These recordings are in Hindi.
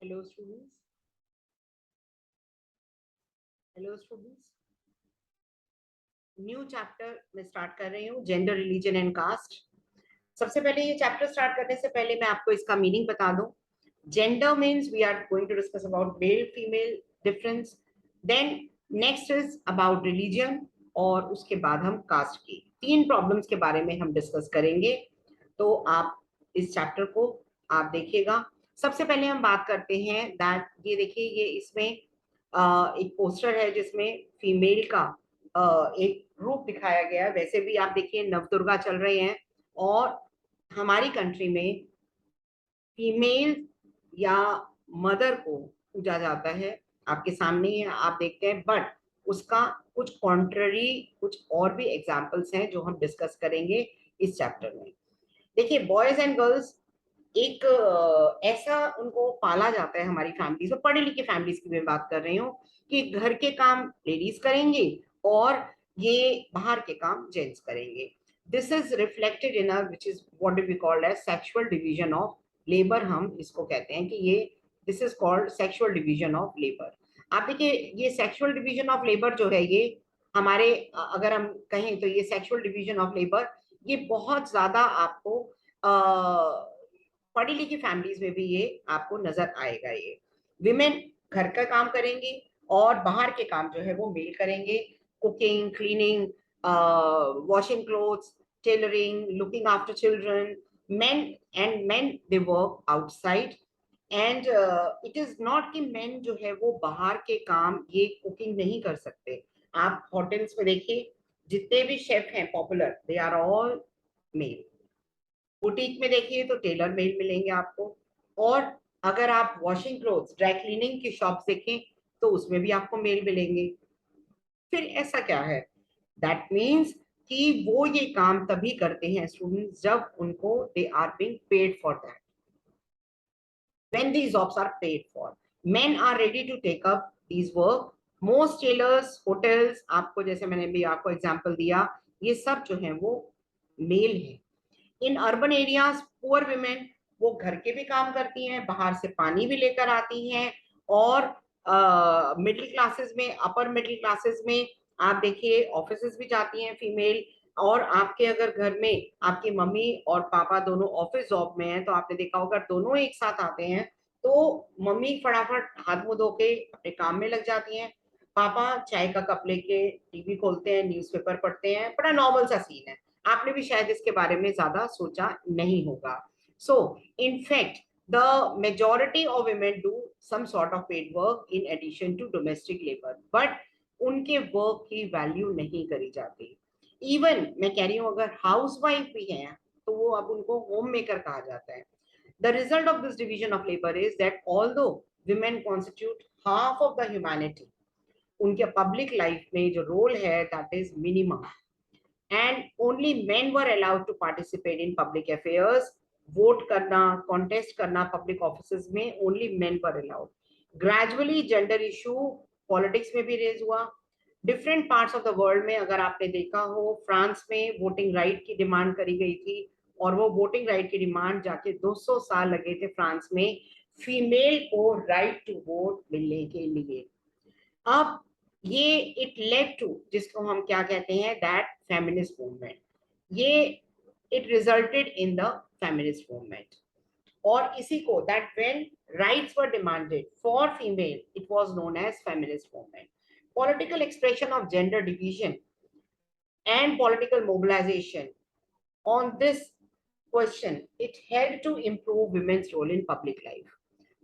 Hello students. Hello students. New chapter मैं स्टार्ट कर रही हूँ, जेंडर, रिलीजन एंड कास्ट। सबसे पहले ये चैप्टर स्टार्ट करने से पहले मैं आपको इसका मीनिंग बता दूं। Gender means we are going to discuss about male female difference. Then next is about religion, और उसके बाद हम कास्ट की तीन प्रॉब्लम्स के बारे में हम डिस्कस करेंगे। तो आप इस चैप्टर को आप देखिएगा। सबसे पहले हम बात करते हैं दैट, ये देखिए, ये इसमें एक पोस्टर है जिसमें फीमेल का एक रूप दिखाया गया है। वैसे भी आप देखिए नवदुर्गा चल रहे हैं, और हमारी कंट्री में फीमेल या मदर को पूजा जाता है। आपके सामने ही आप देखते हैं, बट उसका कुछ कॉन्ट्ररी, कुछ और भी एग्जाम्पल्स हैं जो हम डिस्कस करेंगे इस चैप्टर में। देखिए, बॉयज एंड गर्ल्स एक ऐसा उनको पाला जाता है हमारी फैमिलीज में, पढ़े लिखे फैमिलीज की मैं बात कर रही हूँ, कि घर के काम लेडीज करेंगे और ये बाहर के काम जेंट्स करेंगे। This is reflected in which is what do we called as sexual division of labour. हम इसको कहते हैं कि ये this is called sexual division of labour. आप देखिए, ये सेक्सुअल डिवीजन ऑफ लेबर जो है, ये हमारे अगर हम कहें तो ये सेक्सुअल डिवीजन ऑफ लेबर ये बहुत ज्यादा आपको पढ़ी लिखी फैमिलीज में भी ये आपको नजर आएगा। ये विमेन घर का काम करेंगी और बाहर के काम जो है वो मेल करेंगे। Cooking, cleaning, washing clothes, tailoring, looking after children. men they work outside, and it is not कि मेन जो है वो बाहर के काम, ये कुकिंग नहीं कर सकते। आप होटल्स में देखिए, जितने भी शेफ हैं popular, they are all male. Boutique में देखिए तो टेलर मेल मिलेंगे आपको। और अगर आप वॉशिंग क्लोथ्स, ड्राई क्लीनिंग की शॉप्स देखें तो उसमें भी आपको मेल मिलेंगे। फिर ऐसा क्या है? दैट मीन्स कि वो ये काम तभी करते हैं स्टूडेंट्स जब उनको they are being paid for that, when these jobs are paid for. Men are ready to take up these work. Most tailors, hotels, आपको जैसे मैंने भी आपको एग्जांपल दिया, ये सब जो है वो मेल है। In urban areas poor women वो घर के भी काम करती हैं, बाहर से पानी भी लेकर आती हैं, और मिडिल क्लासेस में, अपर मिडिल क्लासेस में आप देखिए ऑफिसेज भी जाती हैं फीमेल। और आपके अगर घर में आपकी मम्मी और पापा दोनों ऑफिस जॉब में हैं तो आपने देखा होगा दोनों एक साथ आते हैं, तो मम्मी फटाफट हाथ मुंह धो के अपने काम में लग जाती हैं, पापा चाय का कप लेके टीवी खोलते हैं, न्यूज़पेपर पढ़ते हैं। बड़ा नॉर्मल सा सीन है, आपने भी शायद इसके बारे में ज्यादा सोचा नहीं होगा। So in fact the majority of women do some sort of paid work in addition to domestic labour, but उनके वर्क की वैल्यू नहीं करी जाती। इवन मैं कह रही हूँ, अगर हाउस वाइफ भी हैं तो वो अब उनको होम मेकर कहा जाता है। The result of this division of labour is that although women constitute half of the humanity, उनके पब्लिक लाइफ में जो रोल है that is minimum, and only men were allowed to participate in public affairs. Vote करना, कॉन्टेस्ट करना पब्लिक ऑफिस में only men were allowed. Gradually gender issue politics में भी रेज हुआ। Different parts of the world में अगर आपने देखा हो, फ्रांस में वोटिंग राइट की डिमांड करी गई थी, और वो वोटिंग राइट की डिमांड जाके 200 साल लगे थे फ्रांस में फीमेल को राइट टू वोट मिलने के लिए। अब ये इट लेड टू, जिसको हम क्या कहते हैं, दैट फेमिनिस्ट मूवमेंट। ये it resulted in the feminist movement. और इसी को that when rights were demanded for female, it was known as feminist movement. Political expression of gender division and political mobilization on this question, it helped to improve women's role in public life.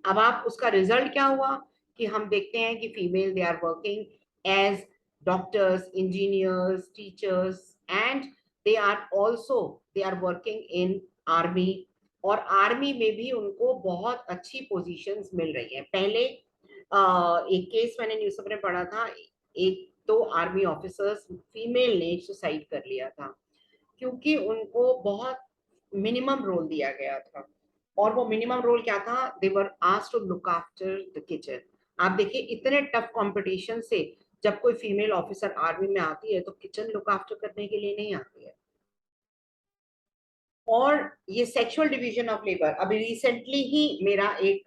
अब आप उसका रिजल्ट क्या हुआ कि हम देखते हैं कि female they are working as doctors, engineers, teachers, and they are also they are working in army. और आर्मी में भी उनको बहुत अच्छी पोजीशंस मिल रही हैं। पहले एक केस मैंने न्यूज़पेपर में पढ़ा था, एक दो आर्मी ऑफिसर्स फीमेल ने सुसाइड कर लिया था, क्योंकि उनको बहुत मिनिमम रोल दिया गया था। और वो मिनिमम रोल क्या था? They were asked to look after the kitchen. आप देखिए, इतने टफ कंपटीशन से जब कोई फीमेल ऑफिसर आर्मी में आती है तो किचन लुक आफ्टर करने के लिए नहीं आती है। और ये सेक्सुअल डिवीजन ऑफ लेबर, अभी रिसेंटली ही मेरा एक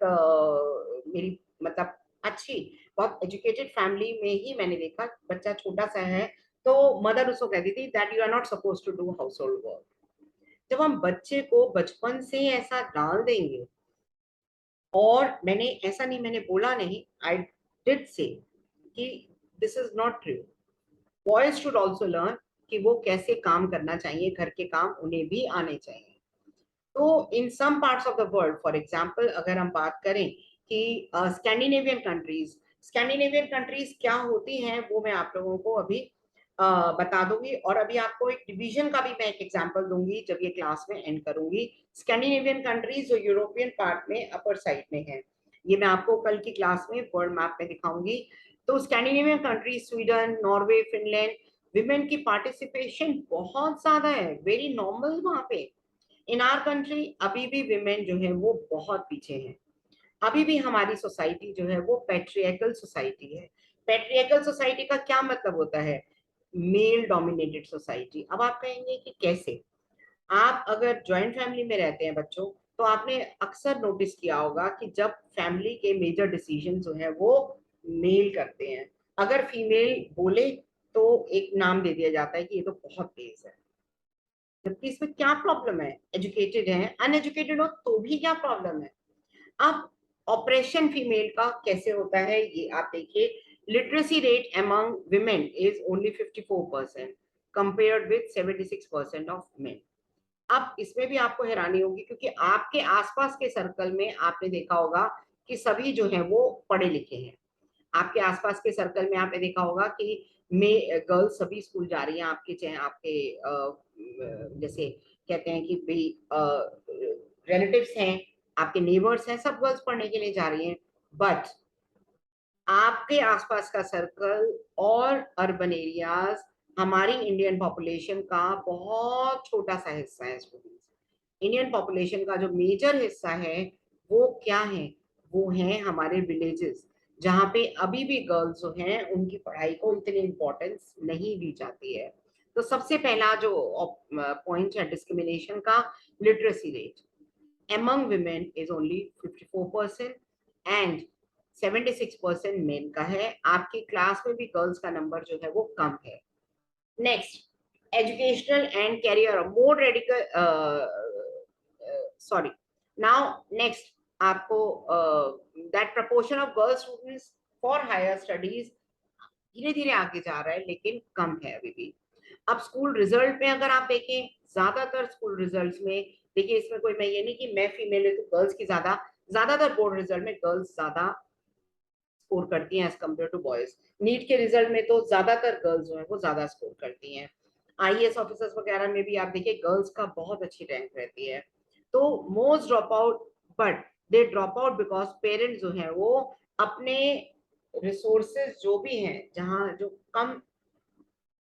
मेरी मतलब अच्छी बहुत एजुकेटेड फैमिली में ही मैंने देखा, बच्चा छोटा सा है तो मदर उसको कहती थी that you are not suppose to do household work. जब हम बच्चे को बचपन से ऐसा डाल देंगे, और मैंने ऐसा नहीं, मैंने बोला नहीं, आई डिड से कि this is not true, boys should also learn कि वो कैसे काम करना चाहिए, घर के काम उन्हें भी आने चाहिए। तो in some parts of the world, for example अगर हम बात करें कि स्कैंडिनेवियन कंट्रीज, स्कैंडिनेवियन कंट्रीज क्या होती हैं वो मैं आप लोगों को अभी बता दूंगी, और अभी आपको एक डिवीजन का भी मैं एक एग्जांपल दूंगी जब ये क्लास में एंड करूंगी। स्कैंडिनेवियन कंट्रीज जो यूरोपियन पार्ट में अपर साइड में है, ये मैं आपको कल की क्लास में वर्ल्ड मैप में दिखाऊंगी। तो Scandinavian countries, Sweden, Norway, Finland, women की पार्टिसिपेशन बहुत ज्यादा है, वेरी नॉर्मल वहां पे। इन आर कंट्री अभी भी विमेन जो है वो बहुत पीछे हैं। अभी भी हमारी सोसाइटी जो है वो पेट्रियार्कल सोसाइटी है। पेट्रियार्कल सोसाइटी का क्या मतलब होता है? Male dominated society. अब आप कहेंगे कि कैसे? आप अगर जॉइंट फैमिली में रहते हैं बच्चों, तो आपने अक्सर नोटिस किया होगा कि जब फैमिली के मेजर डिसीजन जो है वो मेल करते हैं, अगर फीमेल बोले तो एक नाम दे दिया जाता है कि ये तो बहुत तेज है। जबकि इसमें क्या प्रॉब्लम है? एजुकेटेड है, अनएजुकेटेड हो तो भी क्या प्रॉब्लम है? अब ऑपरेशन फीमेल का कैसे होता है ये आप देखिए। Literacy rate among women is only 54% compared with 76% of main. अब इसमें भी आपको हैरानी होगी, क्योंकि आपके आसपास के सर्कल में आपने देखा होगा कि सभी जो है वो पढ़े लिखे हैं। आपके आसपास के सर्कल में आपने देखा होगा कि गर्ल्स सभी स्कूल जा रही हैं, आपके चाहे आपके जैसे कहते हैं कि भाई रिलेटिव्स हैं, आपके नेबर्स हैं, सब गर्ल्स पढ़ने के लिए जा रही हैं। बट आपके आसपास का सर्कल और अर्बन एरियाज, हमारी इंडियन पॉपुलेशन का बहुत छोटा सा हिस्सा है स्टूडेंट्स। इंडियन पॉपुलेशन का जो मेजर हिस्सा है वो क्या है? वो है हमारे विलेजेस, जहाँ पे अभी भी गर्ल्स जो हैं उनकी पढ़ाई को इतनी इम्पोर्टेंस नहीं दी जाती है। तो सबसे पहला जो पॉइंट है डिस्क्रिमिनेशन का, literacy rate among women is only 54% and 76% main का है। आपकी क्लास में भी गर्ल्स का नंबर जो है वो कम है। Next, educational and career more radical, sorry, now next आपको that proportion of girl students for higher studies धीरे धीरे आगे जा रहा है, लेकिन कम है अभी भी। अब स्कूल रिजल्ट में अगर आप देखें, ज्यादातर स्कूल रिजल्ट्स में देखिए, इसमें कोई मैं ये नहीं कि मैं फीमेल है तो गर्ल्स की ज्यादातर बोर्ड रिजल्ट में गर्ल्स ज्यादा स्कोर करती हैं as compare to boys. NEET के रिजल्ट में तो ज्यादातर गर्ल्स जो है वो ज्यादा स्कोर करती हैं। आईएएस ऑफिसर्स वगैरह में भी आप देखिए गर्ल्स का बहुत अच्छी रैंक रहती है। तो most drop out, but they drop out because parents जो है वो अपने रिसोर्सेज जो भी हैं, जहाँ जो कम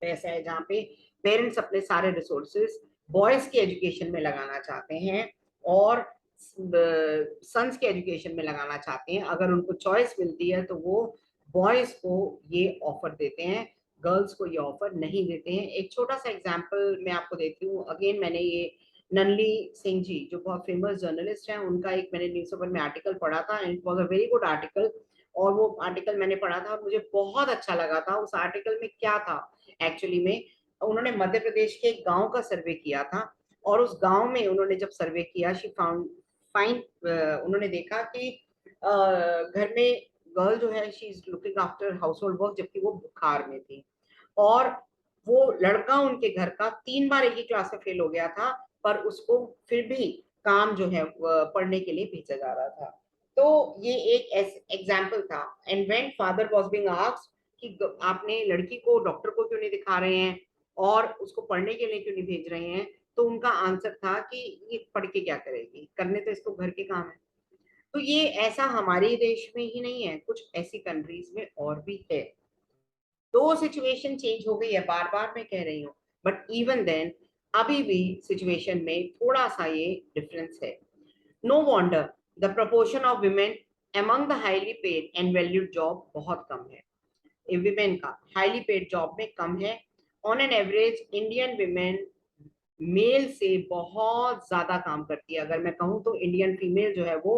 पैसा है, जहाँ पे पेरेंट्स अपने सारे रिसोर्सेज बॉयज की एजुकेशन में लगाना चाहते हैं और सन्स के एजुकेशन में लगाना चाहते हैं, अगर उनको चॉइस मिलती है तो वो बॉयज को ये ऑफर देते हैं, गर्ल्स को ये ऑफर नहीं देते हैं। एक छोटा सा एग्जांपल मैं आपको देती हूँ। अगेन मैंने ये ननली सिंह जी जो बहुत फेमस जर्नलिस्ट हैं, उनका एक मैंने न्यूज़पेपर में आर्टिकल पढ़ा था and it was a very good article. और वो आर्टिकल मैंने पढ़ा था और मुझे बहुत अच्छा लगा था। उस आर्टिकल में क्या था एक्चुअली में, उन्होंने मध्य प्रदेश के एक गांव का सर्वे किया था, और उस गांव में उन्होंने जब सर्वे किया, शी फाउंड फाइन, उन्होंने देखा कि घर में गर्ल जो है she is looking after house hold work, जबकि वो बुखार में थी। और वो लड़का उनके घर का 3 बार एक ही क्लास में फेल हो गया था, पर उसको फिर भी काम जो है पढ़ने के लिए भेजा जा रहा था। तो ये एक एग्जाम्पल था। And when father was being asked कि आपने लड़की को डॉक्टर को क्यों नहीं दिखा रहे हैं और उसको पढ़ने के लिए क्यों नहीं भेज रहे हैं, तो उनका आंसर था कि ये पढ़ के क्या करेगी, करने तो इसको घर के काम है। तो ये ऐसा हमारे देश में ही नहीं है, कुछ ऐसी कंट्रीज में और भी है। तो सिचुएशन चेंज हो गई है, बार बार मैं कह रही हूँ, बट इवन देन अभी भी सिचुएशन में थोड़ा सा ये डिफरेंस है। No wonder the proportion of women among the highly paid and valued job बहुत कम है। विमेन का हाईली पेड जॉब में कम है। On an average Indian women male से बहुत ज्यादा काम करती है। अगर मैं कहूँ तो इंडियन फीमेल जो है वो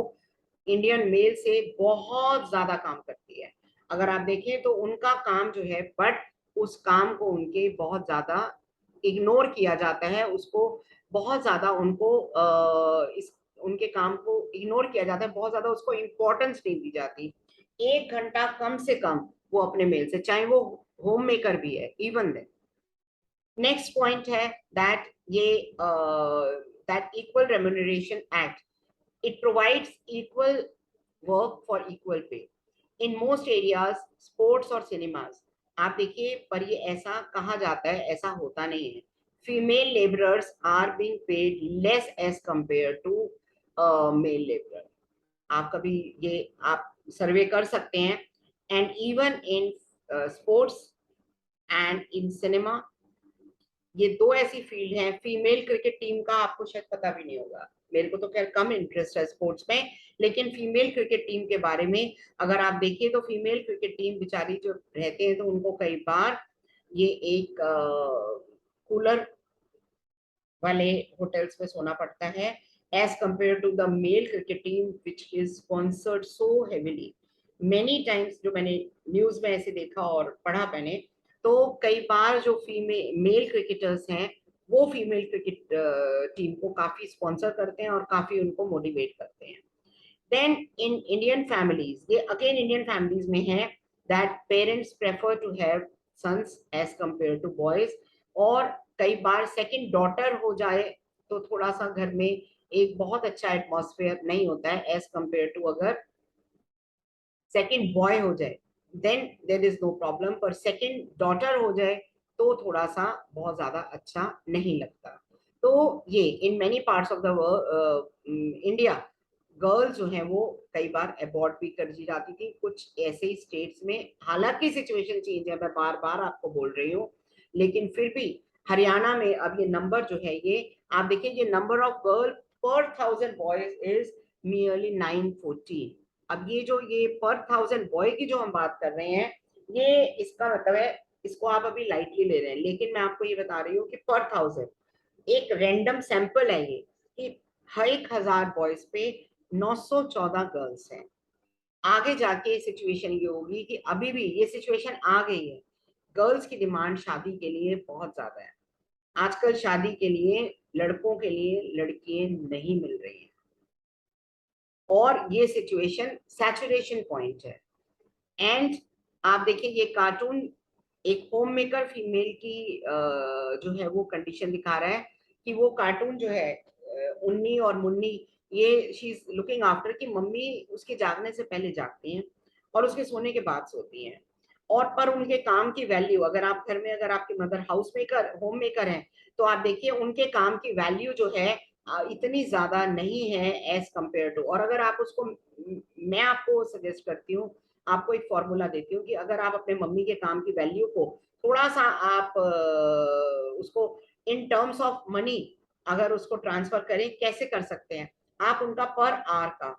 इंडियन मेल से बहुत ज्यादा काम करती है। अगर आप देखें तो उनका काम जो है, बट उस काम को उनके बहुत ज्यादा इग्नोर किया जाता है, उसको बहुत ज्यादा उनको इस उनके काम को इग्नोर किया जाता है, बहुत ज्यादा उसको इम्पोर्टेंस नहीं दी जाती। 1 घंटा कम से कम वो अपने मेल से, चाहे वो होम मेकर भी है, इवन देन। नेक्स्ट पॉइंट है दैट ये that equal remuneration act, it provides equal work for equal pay in most areas, sports और cinemas। आप देखिए, पर ये ऐसा कहा जाता है, ऐसा होता नहीं है। Female labourers are being paid less as compare to male labourer. आप कभी ये आप सर्वे कर सकते हैं। And even in sports and in cinema, ये दो ऐसी फील्ड हैं। फीमेल क्रिकेट टीम का आपको शायद पता भी नहीं होगा, मेरे को तो खैर कम इंटरेस्ट है स्पोर्ट्स में, लेकिन फीमेल क्रिकेट टीम के बारे में अगर आप देखिए तो फीमेल क्रिकेट टीम बेचारी जो रहते हैं, तो उनको कई बार ये एक कूलर वाले होटल्स में सोना पड़ता है, as compare to the male cricket team which is sponsored so heavily. Many times जो मैंने न्यूज में ऐसे देखा और पढ़ा मैंने, तो कई बार जो फीमेल मेल क्रिकेटर्स हैं, वो फीमेल क्रिकेट टीम को काफी स्पॉन्सर करते हैं और काफी उनको मोटिवेट करते हैं। देन इन इंडियन फैमिलीज, ये अगेन इंडियन फैमिलीज में है that parents prefer to have sons as compare to boys. और कई बार सेकंड डॉटर हो जाए तो थोड़ा सा घर में एक बहुत अच्छा एटमॉस्फेयर नहीं होता है एज कंपेयर टू अगर सेकंड बॉय हो जाए, then there is no problem. पर सेकंड डॉटर हो जाए तो थोड़ा सा बहुत ज्यादा अच्छा नहीं लगता। तो ये in many parts of the India, girls जो हैं वो कई बार अबॉर्ट भी कर दी जाती थी कुछ ऐसे ही स्टेट्स में। हालांकि सिचुएशन चेंज है, मैं बार बार आपको बोल रही हूँ, लेकिन फिर भी हरियाणा में अब ये नंबर जो है, ये आप देखिए, ये नंबर ऑफ गर्ल पर 1000 बॉयज इज नियरली 914। अब ये जो ये पर 1000 बॉय की जो हम बात कर रहे हैं, ये इसका मतलब है, इसको आप अभी लाइटली ले रहे हैं, लेकिन मैं आपको ये बता रही हूँ कि पर 1000 एक रैंडम सैंपल है ये, कि हर 1000 बॉयज पे 914 गर्ल्स हैं। आगे जाके सिचुएशन ये होगी कि अभी भी ये सिचुएशन आ गई है, गर्ल्स की डिमांड शादी के लिए बहुत ज्यादा है। आजकल शादी के लिए लड़कों के लिए लड़कियां नहीं मिल रही हैं, और ये सिचुएशन सैचुरेशन पॉइंट है। एंड आप देखिए, ये कार्टून एक होम मेकर फीमेल की जो है वो कंडीशन दिखा रहा है, कि वो कार्टून जो है उन्नी और मुन्नी, ये शी इज लुकिंग आफ्टर, कि मम्मी उसके जागने से पहले जागती हैं और उसके सोने के बाद सोती हैं। और पर उनके काम की वैल्यू, अगर आप घर में, अगर आपकी mother house maker home maker है, तो आप देखिए उनके काम की वैल्यू जो है इतनी ज्यादा नहीं है एज कंपेयर टू। और अगर आप उसको, मैं आपको सजेस्ट करती हूँ, आपको एक फॉर्मूला देती हूँ, कि अगर आप अपने मम्मी के काम की वैल्यू को थोड़ा सा आप उसको इन टर्म्स ऑफ मनी अगर उसको ट्रांसफर करें, कैसे कर सकते हैं, आप उनका पर आवर का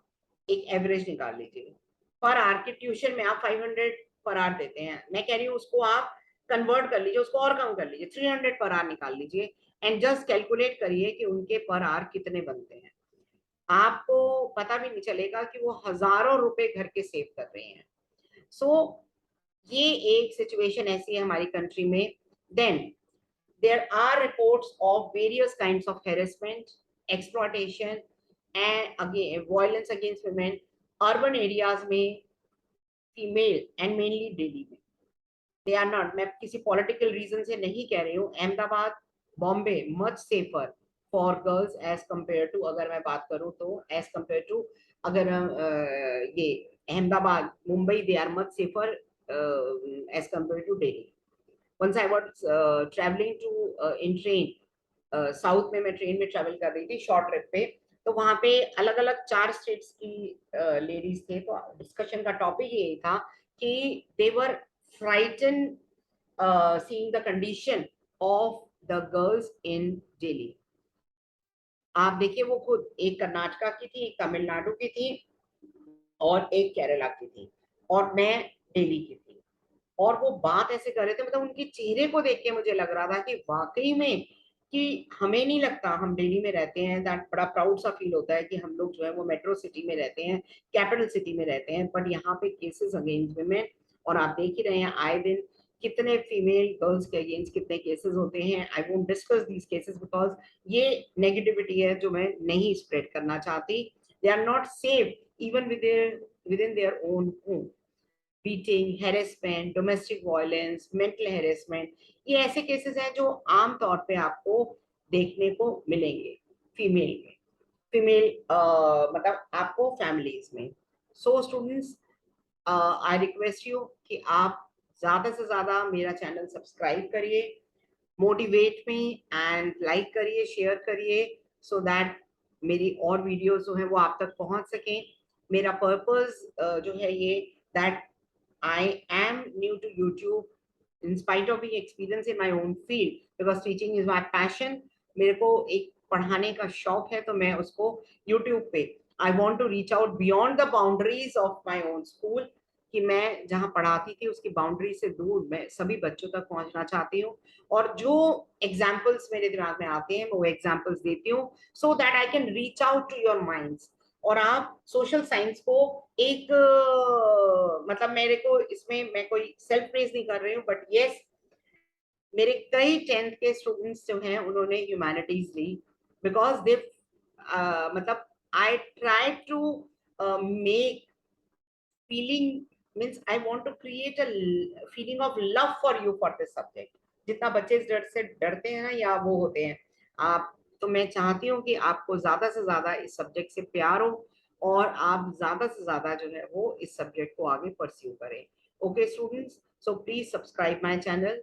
एक एवरेज निकाल लीजिए। पर आवर की ट्यूशन में आप 500 पर आवर देते हैं, मैं कह रही हूँ उसको आप कन्वर्ट कर लीजिए, उसको और कम कर लीजिए, 300 पर आवर निकाल लीजिए, एंड जस्ट कैलकुलेट करिए कि उनके पर आवर कितने बनते हैं। आपको पता भी नहीं चलेगा कि वो हजारों रुपए घर के सेव कर रहे हैं। सो ये एक सिचुएशन ऐसी है हमारी कंट्री में। Then there are reports of various kinds of harassment, exploitation and again violence against women urban areas में, फीमेल एंड मेनली दिल्ली में। दे आर नॉट, मैं किसी पॉलिटिकल रीजन से नहीं कह रही हूँ, Ahmedabad, Bombay much safer for girls as compare to, अगर मैं बात करूँ तो एज कंपेयर टू, अगर ये Ahmedabad, Mumbai, they are much safer as compare to Delhi. Once I was travelling to in train, south में मैं ट्रेन में ट्रैवल कर रही थी शॉर्ट ट्रिप पे, तो वहां पे अलग अलग 4 स्टेट्स की लेडीज थे, तो डिस्कशन का टॉपिक यही था कि दे वर frighten seeing the condition of the girls in Delhi। आप देखिए, वो खुद एक कर्नाटका की थी, एक तमिलनाडु की थी, और एक केरला की थी, और मैं दिल्ली की थी। और वो बात ऐसे कर रहे थे, मतलब उनके चेहरे को देख के मुझे लग रहा था कि वाकई में कि हमें नहीं लगता, हम दिल्ली में रहते हैं, दैट बड़ा प्राउड सा फील होता है कि हम लोग जो है वो मेट्रो सिटी में रहते हैं, कैपिटल सिटी में रहते हैं, बट यहाँ पे केसेस अगेंस्ट वुमेन, और आप देख ही रहे हैं आए दिन कितने फीमेल गर्ल्स के अगेंस्ट कितने केसेस होते हैं। I won't discuss these cases because ये नेगेटिविटी है जो मैं नहीं स्प्रेड करना चाहती। They are not safe even within their own home. Beating, harassment, domestic violence, mental harassment, ये ऐसे केसेस हैं जो आम तौर पे आपको देखने को मिलेंगे फीमेल में, फीमेल मतलब आपको फैमिलीज में। So students, I request you कि आप ज्यादा से ज्यादा मेरा चैनल सब्सक्राइब करिए, मोटिवेट मी एंड लाइक करिए, शेयर करिए, सो दैट मेरी और वीडियोस जो है वो आप तक पहुंच सकें। मेरा पर्पस जो है ये, that I am new to YouTube in spite of being experienced in my own field because teaching is my passion. मेरे को एक पढ़ाने का शौक है तो मैं उसको YouTube पे I want to reach out beyond the boundaries of my own school, कि मैं जहाँ पढ़ाती थी उसकी बाउंड्री से दूर मैं सभी बच्चों तक पहुंचना चाहती हूँ, और जो एग्जाम्पल्स मेरे दिमाग में आते हैं वो एग्जाम्पल्स देती हूँ, so that I can reach out to your minds. और आप सोशल साइंस को एक मतलब मेरे को इसमें मैं कोई सेल्फ प्रेज नहीं कर रही हूँ, बट यस मेरे कई 10th के स्टूडेंट्स जो हैं उन्होंने ह्यूमैनिटीज ली बिकॉज दे मतलब I try to make feeling, means I want to create a feeling of love for you for this subject. जितना बच्चे इस डर से डरते हैं ना या वो होते हैं आप, तो मैं चाहती हूँ कि आपको ज्यादा से ज्यादा इस सब्जेक्ट से प्यार हो और आप ज्यादा से ज्यादा जो है वो इस सब्जेक्ट को आगे परस्यू करें। Okay students, so please subscribe my channel.